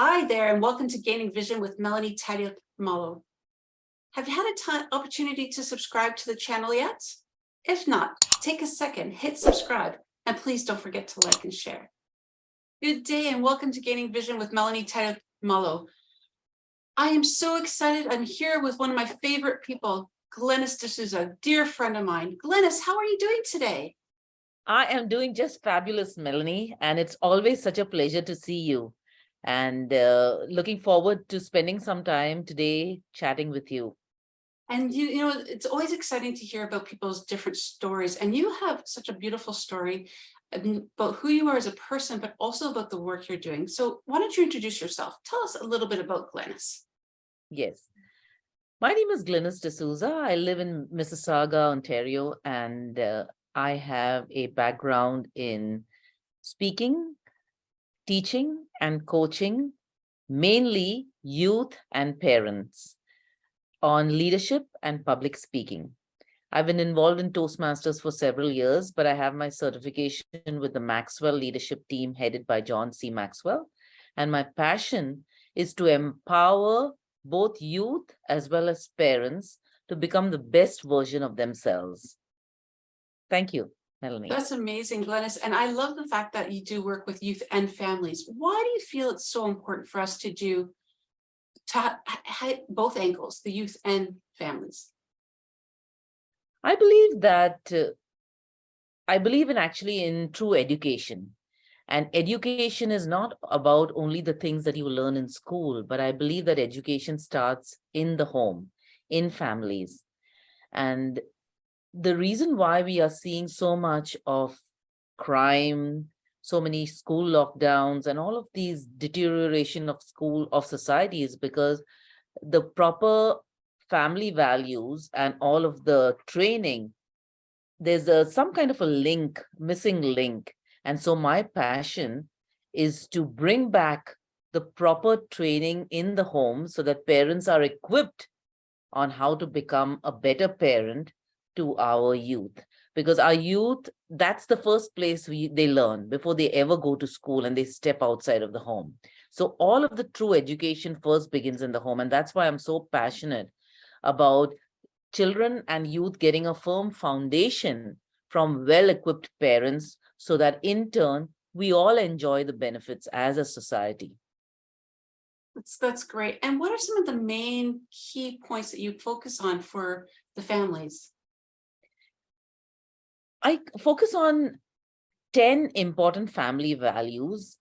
Hi there, and welcome to Gaining Vision with Melanie Taddeo-Nxumalo. Have you had an opportunity to subscribe to the channel yet? If not, take a second, hit subscribe, and please don't forget to like and share. Good day, and welcome to Gaining Vision with Melanie Taddeo-Nxumalo. I am so excited. I'm here with one of my favorite people, Glynis D'Souza, dear friend of mine. Glynis, how are you doing today? I am doing just fabulous, Melanie, and it's always such a pleasure to see you. And looking forward to spending some time today chatting with you. And you know, it's always exciting to hear about people's different stories. And you have such a beautiful story about who you are as a person, but also about the work you're doing. So why don't you introduce yourself? Tell us a little bit about Glynis. Yes. My name is Glynis D'Souza. I live in Mississauga, Ontario, and I have a background in speaking, teaching, and coaching, mainly youth and parents, on leadership and public speaking. I've been involved in Toastmasters for several years, but I have my certification with the Maxwell leadership team headed by John C. Maxwell. And my passion is to empower both youth as well as parents to become the best version of themselves. Thank you, Melanie. That's amazing, Glynis. And I love the fact that you do work with youth and families. Why do you feel it's so important for us to do both angles, the youth and families? I believe that I believe in true education. And education is not about only the things that you learn in school, but I believe that education starts in the home, in families. And the reason why we are seeing so much of crime, so many school lockdowns, and all of these deterioration of society is because the proper family values and all of the training, there's some kind of a missing link. And so my passion is to bring back the proper training in the home so that parents are equipped on how to become a better parent to our youth. Because our youth, that's the first place they learn before they ever go to school and they step outside of the home. So all of the true education first begins in the home. And that's why I'm so passionate about children and youth getting a firm foundation from well-equipped parents so that in turn, we all enjoy the benefits as a society. That's great. And what are some of the main key points that you focus on for the families? I focus on 10 important family values,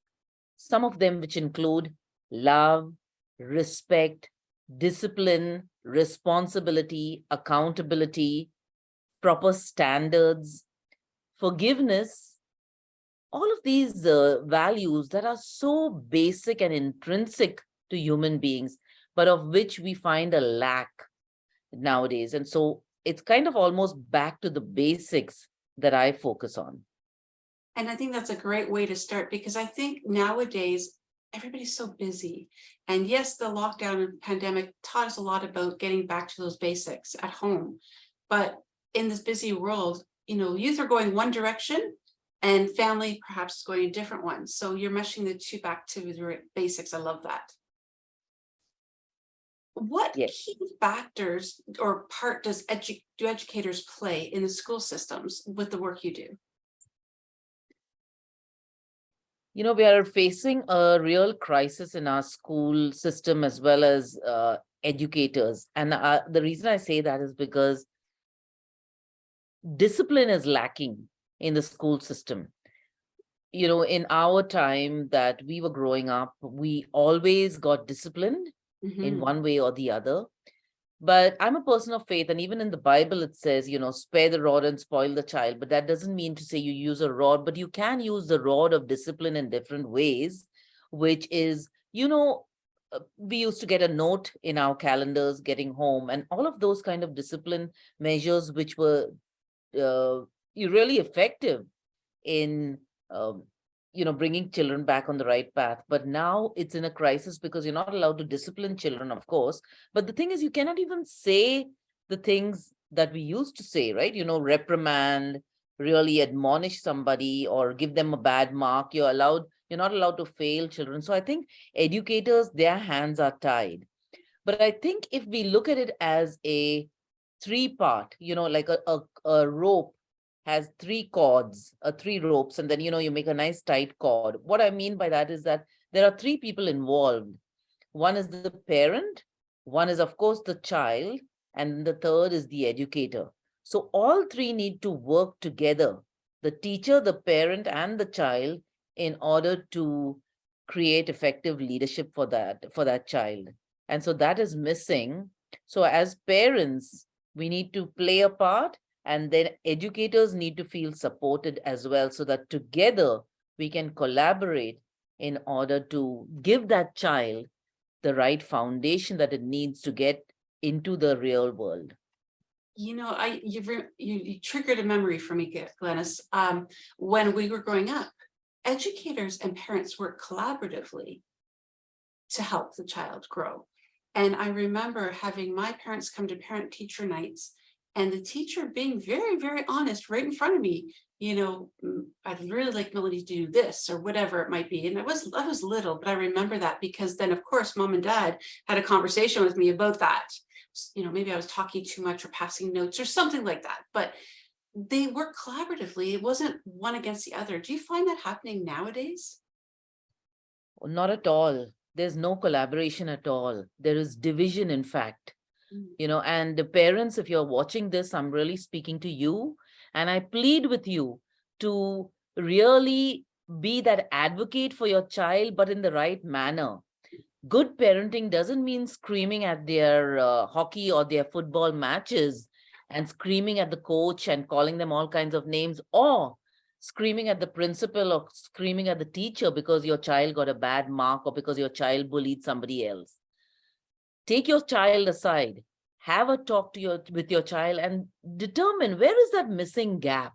some of them which include love, respect, discipline, responsibility, accountability, proper standards, forgiveness, all of these values that are so basic and intrinsic to human beings, but of which we find a lack nowadays. And so it's kind of almost back to the basics that I focus on. And I think that's a great way to start, because I think nowadays everybody's so busy. And yes, the lockdown and pandemic taught us a lot about getting back to those basics at home. But in this busy world, you know, youth are going one direction and family perhaps is going a different one. So you're meshing the two back to the basics. I love that. What key factors or part do educators play in the school systems with the work you do? You know, we are facing a real crisis in our school system as well as educators. And the reason I say that is because discipline is lacking in the school system. You know, in our time that we were growing up, we always got disciplined in one way or the other. But I'm a person of faith, and even in the Bible, it says, you know, spare the rod and spoil the child. But that doesn't mean to say you use a rod, but you can use the rod of discipline in different ways, which is, you know, we used to get a note in our calendars getting home, and all of those kind of discipline measures, which were really effective in you know, bringing children back on the right path. But now it's in a crisis because you're not allowed to discipline children, of course. But the thing is, you cannot even say the things that we used to say, right? You know, reprimand, really admonish somebody or give them a bad mark. You're allowed You're not allowed to fail children. So I think educators, their hands are tied. But I think if we look at it as a three-part, like a rope has three cords, three ropes, and then, you make a nice tight cord. What I mean by that is that there are three people involved. One is the parent, one is, of course, the child, and the third is the educator. So all three need to work together, the teacher, the parent, and the child, in order to create effective leadership for that child. And so that is missing. So as parents, we need to play a part, and then educators need to feel supported as well, so that together we can collaborate in order to give that child the right foundation that it needs to get into the real world. You triggered a memory for me, Glynis. When we were growing up, educators and parents worked collaboratively to help the child grow. And I remember having my parents come to parent-teacher nights, and the teacher being very, very honest right in front of me. I'd really like Melody to do this, or whatever it might be. And I was little, but I remember that because then, of course, mom and dad had a conversation with me about that. Maybe I was talking too much or passing notes or something like that, but they work collaboratively. It wasn't one against the other. Do you find that happening nowadays? Not at all. There's no collaboration at all. There is division, in fact. And the parents, if you're watching this, I'm really speaking to you, and I plead with you to really be that advocate for your child, but in the right manner. Good parenting doesn't mean screaming at their hockey or their football matches and screaming at the coach and calling them all kinds of names, or screaming at the principal or screaming at the teacher because your child got a bad mark or because your child bullied somebody else. Take your child aside, have a talk with your child, and determine where is that missing gap.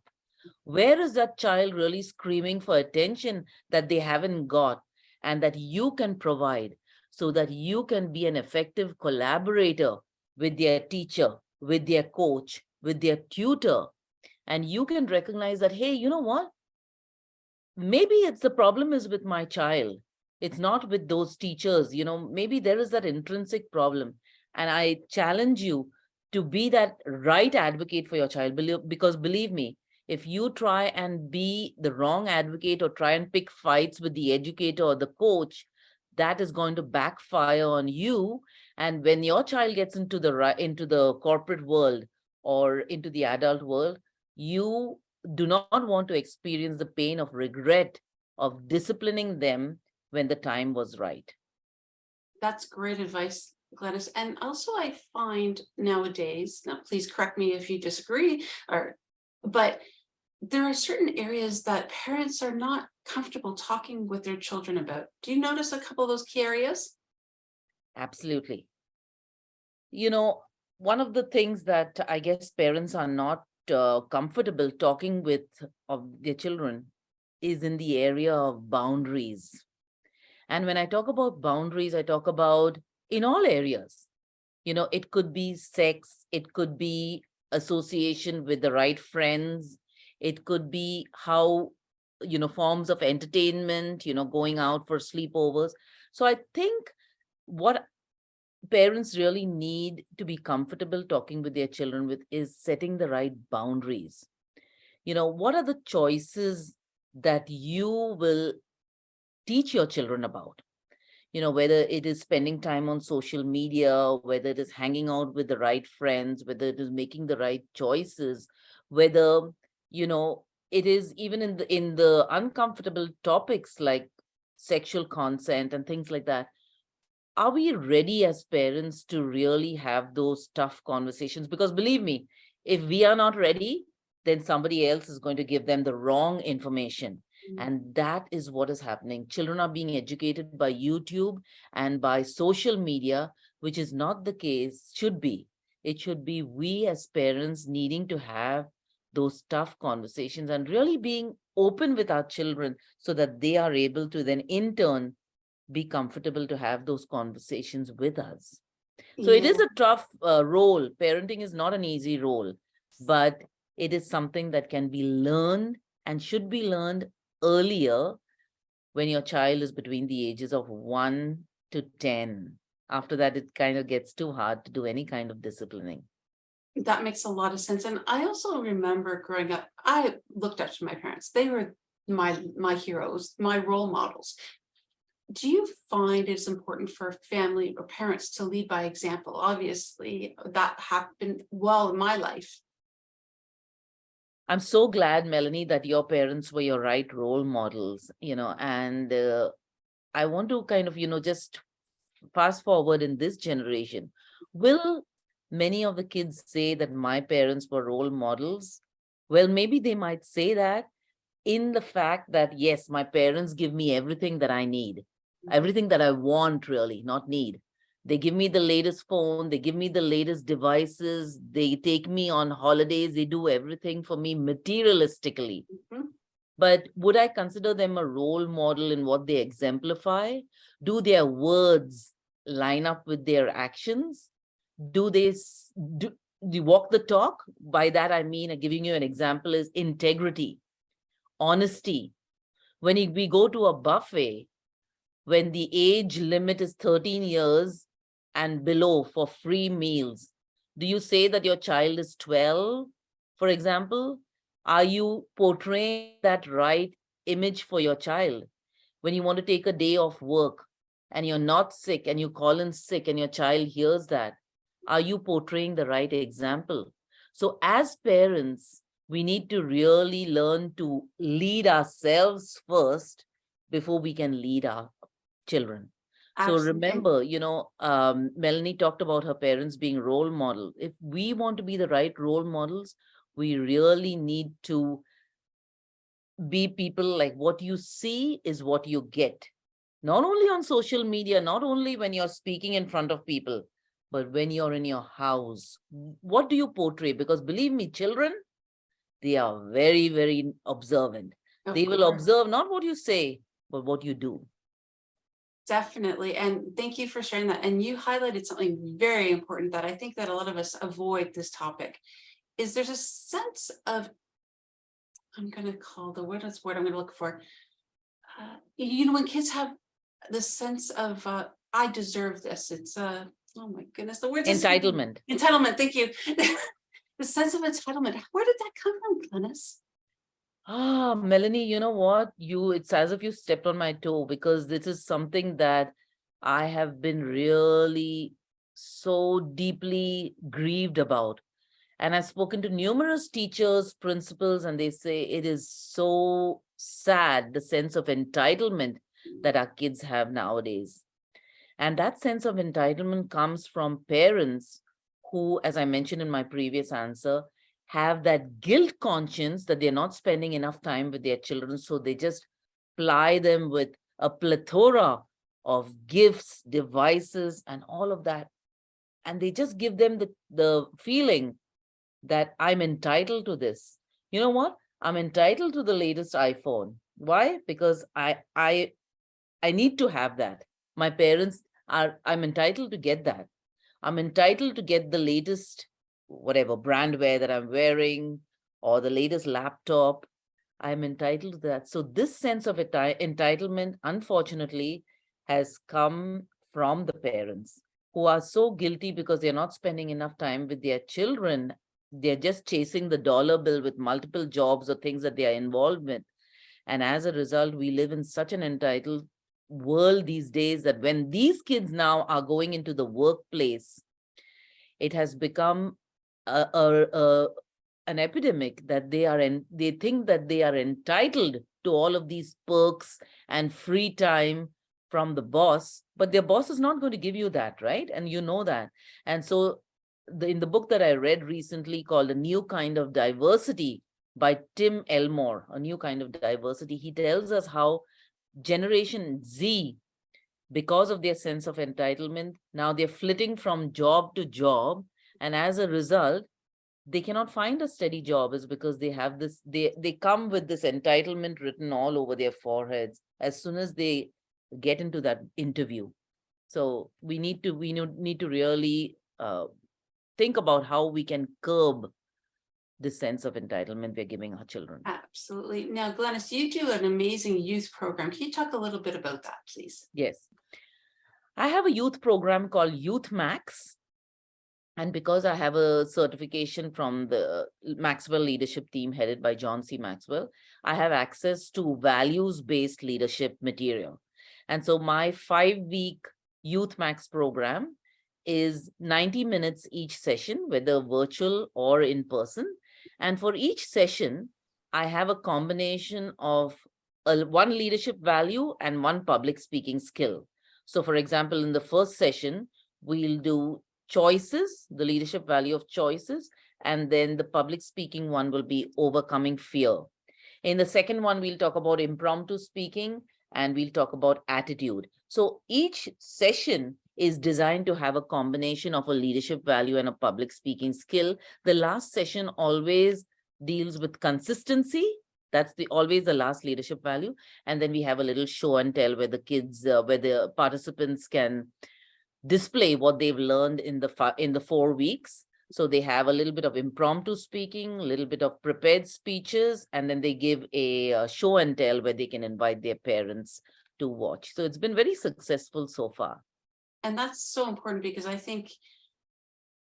Where is that child really screaming for attention that they haven't got, and that you can provide, so that you can be an effective collaborator with their teacher, with their coach, with their tutor. And you can recognize that, hey, you know what? Maybe the problem is with my child. It's not with those teachers. Maybe there is that intrinsic problem. And I challenge you to be that right advocate for your child, because believe me, if you try and be the wrong advocate or try and pick fights with the educator or the coach, that is going to backfire on you. And when your child gets into the corporate world or into the adult world, you do not want to experience the pain of regret of disciplining them when the time was right. That's great advice, Glynis. And also I find nowadays, now please correct me if you disagree, but there are certain areas that parents are not comfortable talking with their children about. Do you notice a couple of those key areas? Absolutely. One of the things that I guess parents are not comfortable talking with of their children is in the area of boundaries. And when I talk about boundaries, I talk about in all areas. It could be sex, it could be association with the right friends, it could be how, forms of entertainment, going out for sleepovers. So I think what parents really need to be comfortable talking with their children with is setting the right boundaries. What are the choices that you will teach your children about? Whether it is spending time on social media, whether it is hanging out with the right friends, whether it is making the right choices, whether, it is even in the uncomfortable topics like sexual consent and things like that. Are we ready as parents to really have those tough conversations? Because believe me, if we are not ready, then somebody else is going to give them the wrong information. And that is what is happening. Children are being educated by YouTube and by social media, which is not the case, should be. It should be we as parents needing to have those tough conversations and really being open with our children so that they are able to then in turn be comfortable to have those conversations with us. So it is a tough role. Parenting is not an easy role, but it is something that can be learned and should be learned earlier when your child is between the ages of 1 to 10. After that, it kind of gets too hard to do any kind of disciplining. That makes a lot of sense. And I also remember growing up, I looked up to my parents. They were my heroes, my role models. Do you find it's important for family or parents to lead by example? Obviously, that happened well in my life. I'm so glad, Melanie, that your parents were your right role models, and I want to kind of, just fast forward in this generation. Will many of the kids say that my parents were role models? Well, maybe they might say that in the fact that, yes, my parents give me everything that I need, everything that I want, really, not need. They give me the latest phone, they give me the latest devices, they take me on holidays, they do everything for me materialistically. Mhm. But would I consider them a role model in what they exemplify? Do their words line up with their actions? Do they walk the talk? By that, I mean, giving you an example is integrity, honesty. When we go to a buffet, when the age limit is 13 years and below for free meals, do you say that your child is 12, for example? Are you portraying that right image for your child? When you want to take a day off work and you're not sick and you call in sick and your child hears that, are you portraying the right example? So as parents, we need to really learn to lead ourselves first before we can lead our children. So Absolutely. remember, Melanie talked about her parents being role model. If we want to be the right role models, we really need to be people like what you see is what you get. Not only on social media, not only when you're speaking in front of people, but when you're in your house. What do you portray? Because believe me, children, they are very, very observant. Of They will course. observe not what you say, but what you do. Definitely. And thank you for sharing that. And you highlighted something very important that I think that a lot of us avoid this topic is there's a sense of, I'm going to call the word, that's word I'm going to look for. When kids have the sense of, I deserve this. It's oh my goodness, the word Entitlement. Entitlement. Thank you. The sense of entitlement. Where did that come from, Glynis? Melanie, you know what? It's as if you stepped on my toe, because this is something that I have been really so deeply grieved about. And I've spoken to numerous teachers, principals, and they say it is so sad, the sense of entitlement that our kids have nowadays. And that sense of entitlement comes from parents who, as I mentioned in my previous answer, have that guilt conscience that they're not spending enough time with their children. So they just ply them with a plethora of gifts, devices, and all of that. And they just give them the feeling that I'm entitled to this. You know what? I'm entitled to the latest iPhone. Why? Because I need to have that. My parents I'm entitled to get that. I'm entitled to get the latest, whatever brand wear that I'm wearing, or the latest laptop. I'm entitled to that. So this sense of entitlement, unfortunately, has come from the parents, who are so guilty because they're not spending enough time with their children. They're just chasing the dollar bill with multiple jobs or things that they are involved with. And as a result, we live in such an entitled world these days that when these kids now are going into the workplace, it has become an epidemic that they think that they are entitled to all of these perks and free time from the boss, but their boss is not going to give you that, right? And you know that. And so in the book that I read recently called A New Kind of Diversity by Tim Elmore, A New Kind of Diversity, he tells us how Generation Z, because of their sense of entitlement, now they're flitting from job to job. And as a result, they cannot find a steady job, is because they have this, they come with this entitlement written all over their foreheads as soon as they get into that interview. So we need to really think about how we can curb this sense of entitlement we're giving our children. Absolutely. Now, Glynis, you do an amazing youth program. Can you talk a little bit about that, please? Yes. I have a youth program called Youth Max. And because I have a certification from the Maxwell leadership team headed by John C. Maxwell, I have access to values-based leadership material. And so my 5-week Youth Max program is 90 minutes each session, whether virtual or in person. And for each session, I have a combination of one leadership value and one public speaking skill. So for example, in the first session, we'll do choices, the leadership value of choices, and then the public speaking one will be overcoming fear. In the second one, we'll talk about impromptu speaking and we'll talk about attitude. So each session is designed to have a combination of a leadership value and a public speaking skill. The last session always deals with consistency. That's always the last leadership value. And then we have a little show and tell where the kids, where the participants can display what they've learned in the 4 weeks. So they have a little bit of impromptu speaking, a little bit of prepared speeches, and then they give a show and tell where they can invite their parents to watch. So it's been very successful so far. And that's so important because I think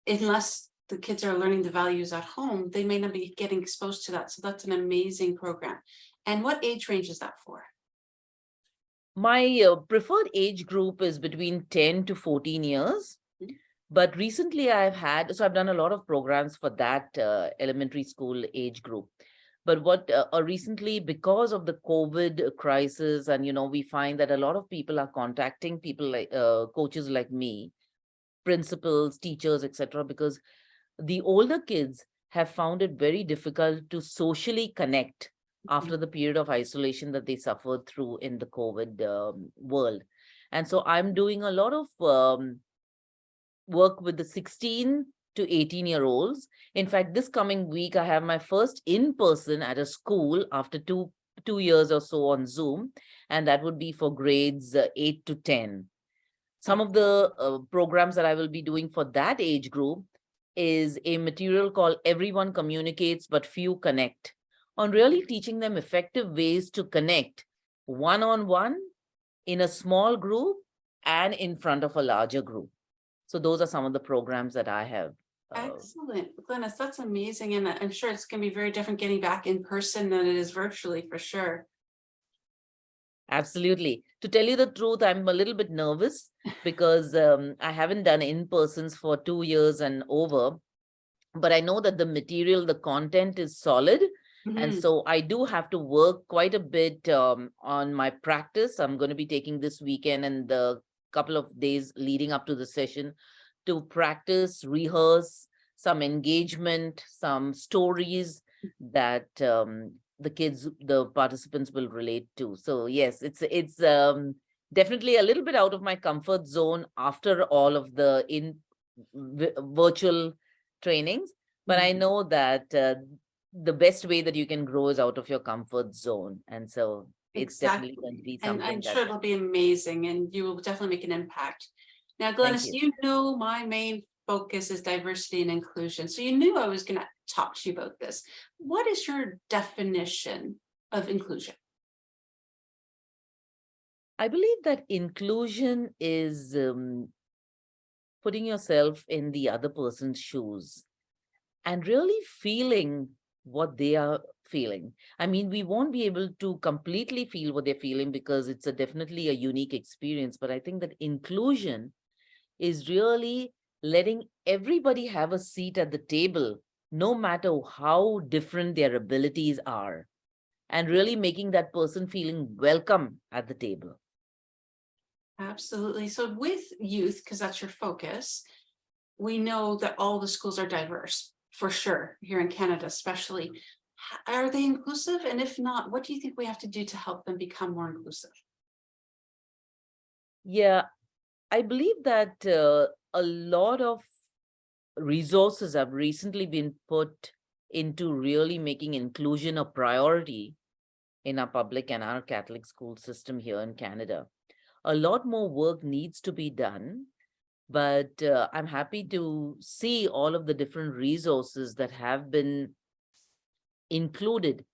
unless the kids are learning the values at home, they may not be getting exposed to that. So that's an amazing program. And what age range is that for? My preferred age group is between 10 to 14 years. But recently I've done a lot of programs for that elementary school age group. But recently, because of the COVID crisis, and, we find that a lot of people are contacting people like coaches like me, principals, teachers, etc., because the older kids have found it very difficult to socially connect after the period of isolation that they suffered through in the COVID world. And so I'm doing a lot of work with the 16 to 18-year-olds. In fact, this coming week, I have my first in-person at a school after two years or so on Zoom, and that would be for grades 8 to 10. Some of the programs that I will be doing for that age group is a material called Everyone Communicates, but Few Connect, on really teaching them effective ways to connect one-on-one, in a small group, and in front of a larger group. So those are some of the programs that I have. Excellent. Glynis, that's amazing. And I'm sure it's going to be very different getting back in person than it is virtually, for sure. Absolutely. To tell you the truth, I'm a little bit nervous because I haven't done in-persons for 2 years and over. But I know that the material, the content is solid. And so I do have to work quite a bit on my practice. I'm going to be taking this weekend and the couple of days leading up to the session to practice, rehearse some engagement, some stories that the participants will relate to. So yes, it's definitely a little bit out of my comfort zone after all of the virtual trainings, but I know that the best way that you can grow is out of your comfort zone. And so it's definitely going to be something. And I'm sure it'll be amazing and you will definitely make an impact. Now, Glynis, you know my main focus is diversity and inclusion. So you knew I was going to talk to you about this. What is your definition of inclusion? I believe that inclusion is putting yourself in the other person's shoes and really feeling what they are feeling. I mean, we won't be able to completely feel what they're feeling because it's definitely a unique experience. But I think that inclusion is really letting everybody have a seat at the table, no matter how different their abilities are, and really making that person feeling welcome at the table. Absolutely. So with youth, because that's your focus, we know that all the schools are diverse, for sure, here in Canada especially. Are they inclusive? And if not, what do you think we have to do to help them become more inclusive? Yeah, I believe that a lot of resources have recently been put into really making inclusion a priority in our public and our Catholic school system here in Canada. A lot more work needs to be done, but I'm happy to see all of the different resources that have been included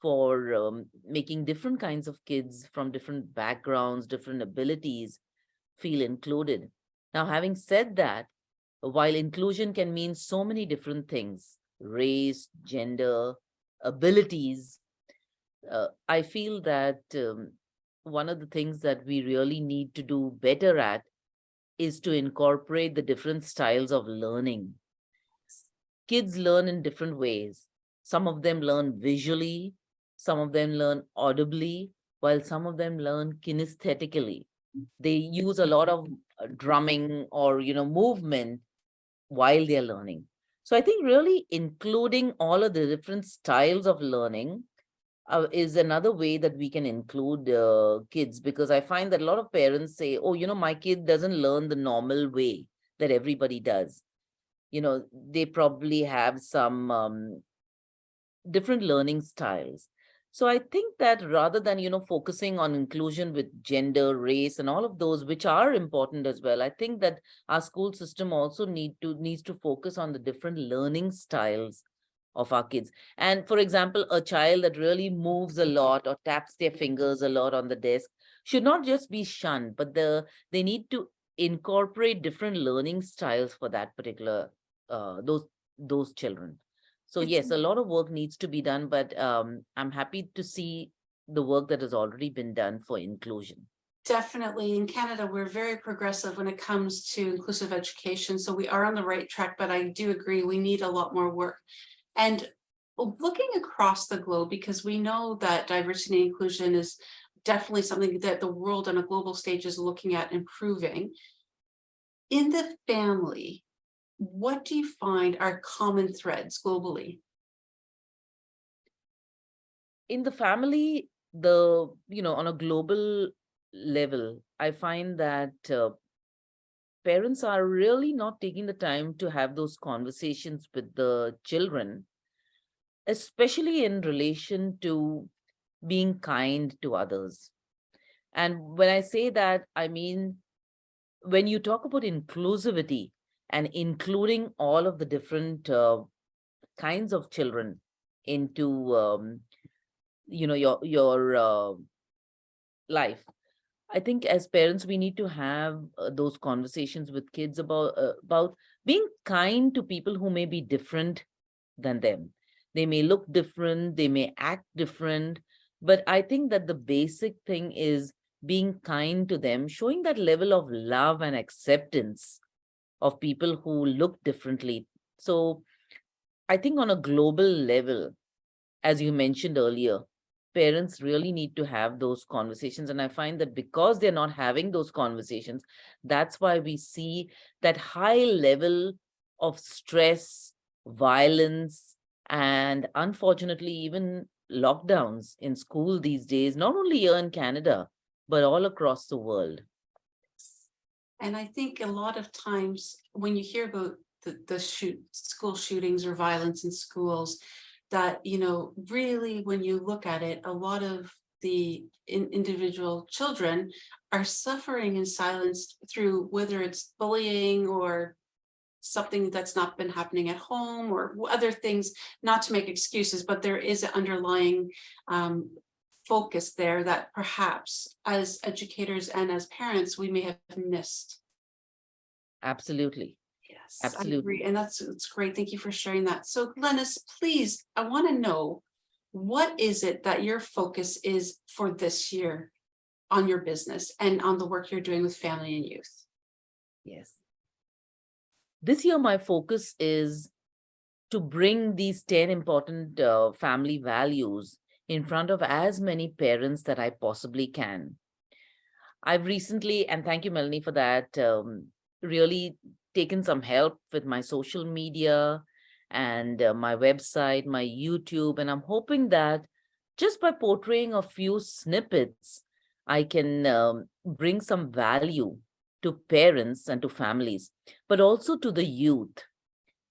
for making different kinds of kids from different backgrounds, different abilities feel included. Now, having said that, while inclusion can mean so many different things, race, gender, abilities, I feel that one of the things that we really need to do better at is to incorporate the different styles of learning. Kids learn in different ways. Some of them learn visually, some of them learn audibly, while some of them learn kinesthetically. They use a lot of drumming or movement while they're learning. So I think really including all of the different styles of learning is another way that we can include kids, because I find that a lot of parents say, oh, my kid doesn't learn the normal way that everybody does. They probably have some different learning styles. So I think that rather than, focusing on inclusion with gender, race, and all of those, which are important as well, I think that our school system also needs to focus on the different learning styles of our kids. And for example, a child that really moves a lot or taps their fingers a lot on the desk should not just be shunned, but they need to incorporate different learning styles for that particular those children. So It's yes, a lot of work needs to be done, but I'm happy to see the work that has already been done for inclusion. definitely in Canada, we're very progressive when it comes to inclusive education. So we are on the right track, but I do agree we need a lot more work. And looking across the globe, because we know that diversity and inclusion is definitely something that the world on a global stage is looking at improving. In the family, what do you find are common threads globally? In the family, on a global level, I find that parents are really not taking the time to have those conversations with the children, especially in relation to being kind to others. And when I say that, I mean, when you talk about inclusivity and including all of the different kinds of children into your life, I think as parents we need to have those conversations with kids about being kind to people who may be different than them. They may look different, they may act different, but I think that the basic thing is being kind to them, showing that level of love and acceptance of people who look differently. So I think on a global level, as you mentioned earlier, parents really need to have those conversations. And I find that because they're not having those conversations, that's why we see that high level of stress, violence, and unfortunately, even lockdowns in school these days, not only here in Canada, but all across the world. And I think a lot of times when you hear about the school shootings or violence in schools, that, really when you look at it, a lot of the individual children are suffering in silence through whether it's bullying or something that's not been happening at home or other things, not to make excuses, but there is an underlying focus there that perhaps as educators and as parents, we may have missed. Absolutely. Yes, I Absolutely. agree. And it's great. Thank you for sharing that. So Glynis, please, I want to know, what is it that your focus is for this year on your business and on the work you're doing with family and youth? Yes. This year, my focus is to bring these 10 important family values in front of as many parents that I possibly can. I've recently, and thank you, Melanie, for that, really taken some help with my social media and my website, my YouTube, and I'm hoping that just by portraying a few snippets, I can bring some value to parents and to families, but also to the youth.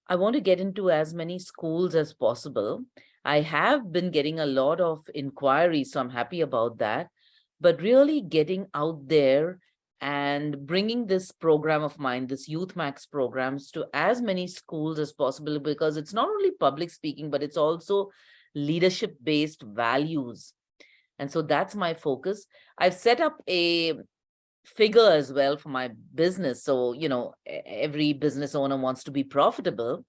I want to get into as many schools as possible. I have been getting a lot of inquiries, so I'm happy about that. But really getting out there and bringing this program of mine, this Youth Max programs, to as many schools as possible, because it's not only public speaking, but it's also leadership-based values. And so that's my focus. I've set up a figure as well for my business. So, every business owner wants to be profitable.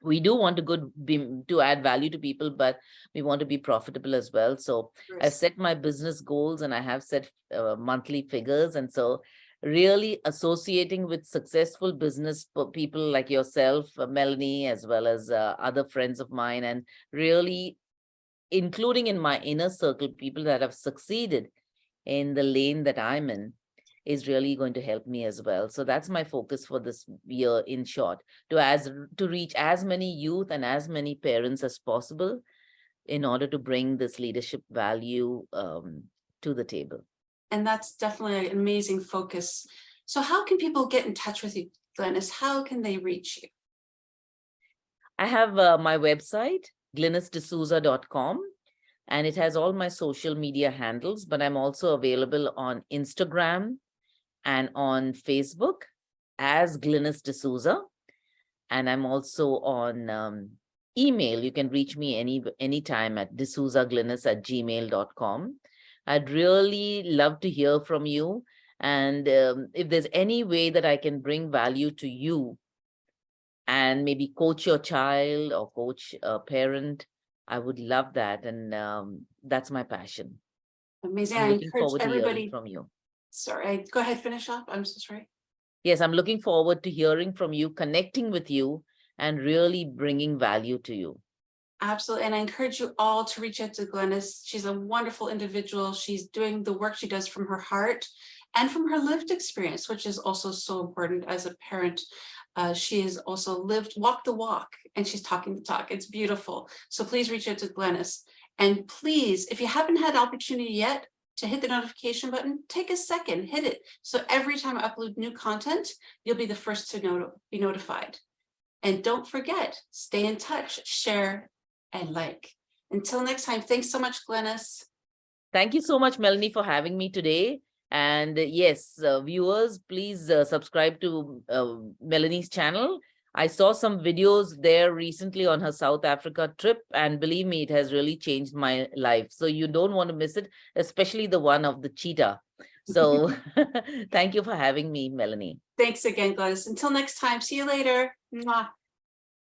We do want to add value to people, but we want to be profitable as well. So I've set my business goals, and I have set monthly figures. And so really associating with successful business people like yourself, Melanie, as well as other friends of mine, and really including in my inner circle people that have succeeded in the lane that I'm in, is really going to help me as well. So that's my focus for this year, in short, to reach as many youth and as many parents as possible in order to bring this leadership value to the table. And that's definitely an amazing focus. So how can people get in touch with you, Glynis? How can they reach you? I have my website, glynisdesouza.com, and it has all my social media handles, but I'm also available on Instagram and on Facebook as Glynis D'Souza. And I'm also on email. You can reach me anytime at d'souza@gmail.com. I'd really love to hear from you. And if there's any way that I can bring value to you and maybe coach your child or coach a parent, I would love that. And that's my passion. Amazing. I'm I looking encourage forward to hearing everybody. from you. Sorry, go ahead, finish up. I'm so sorry. Yes, I'm looking forward to hearing from you, connecting with you, and really bringing value to you. Absolutely. And I encourage you all to reach out to Glynis. She's a wonderful individual. She's doing the work she does from her heart and from her lived experience, which is also so important as a parent. She has also walked the walk, and she's talking the talk. It's beautiful. So please reach out to Glynis. And please, if you haven't had opportunity yet to hit the notification button, take a second, hit it. So every time I upload new content, you'll be the first to be notified. And don't forget, stay in touch, share, and like. Until next time, thanks so much, Glynis. Thank you so much, Melanie, for having me today. And yes, viewers, please subscribe to Melanie's channel. I saw some videos there recently on her South Africa trip, and believe me, it has really changed my life. So you don't want to miss it, especially the one of the cheetah. So thank you for having me, Melanie. Thanks again, Glynis. Until next time, see you later. Mwah.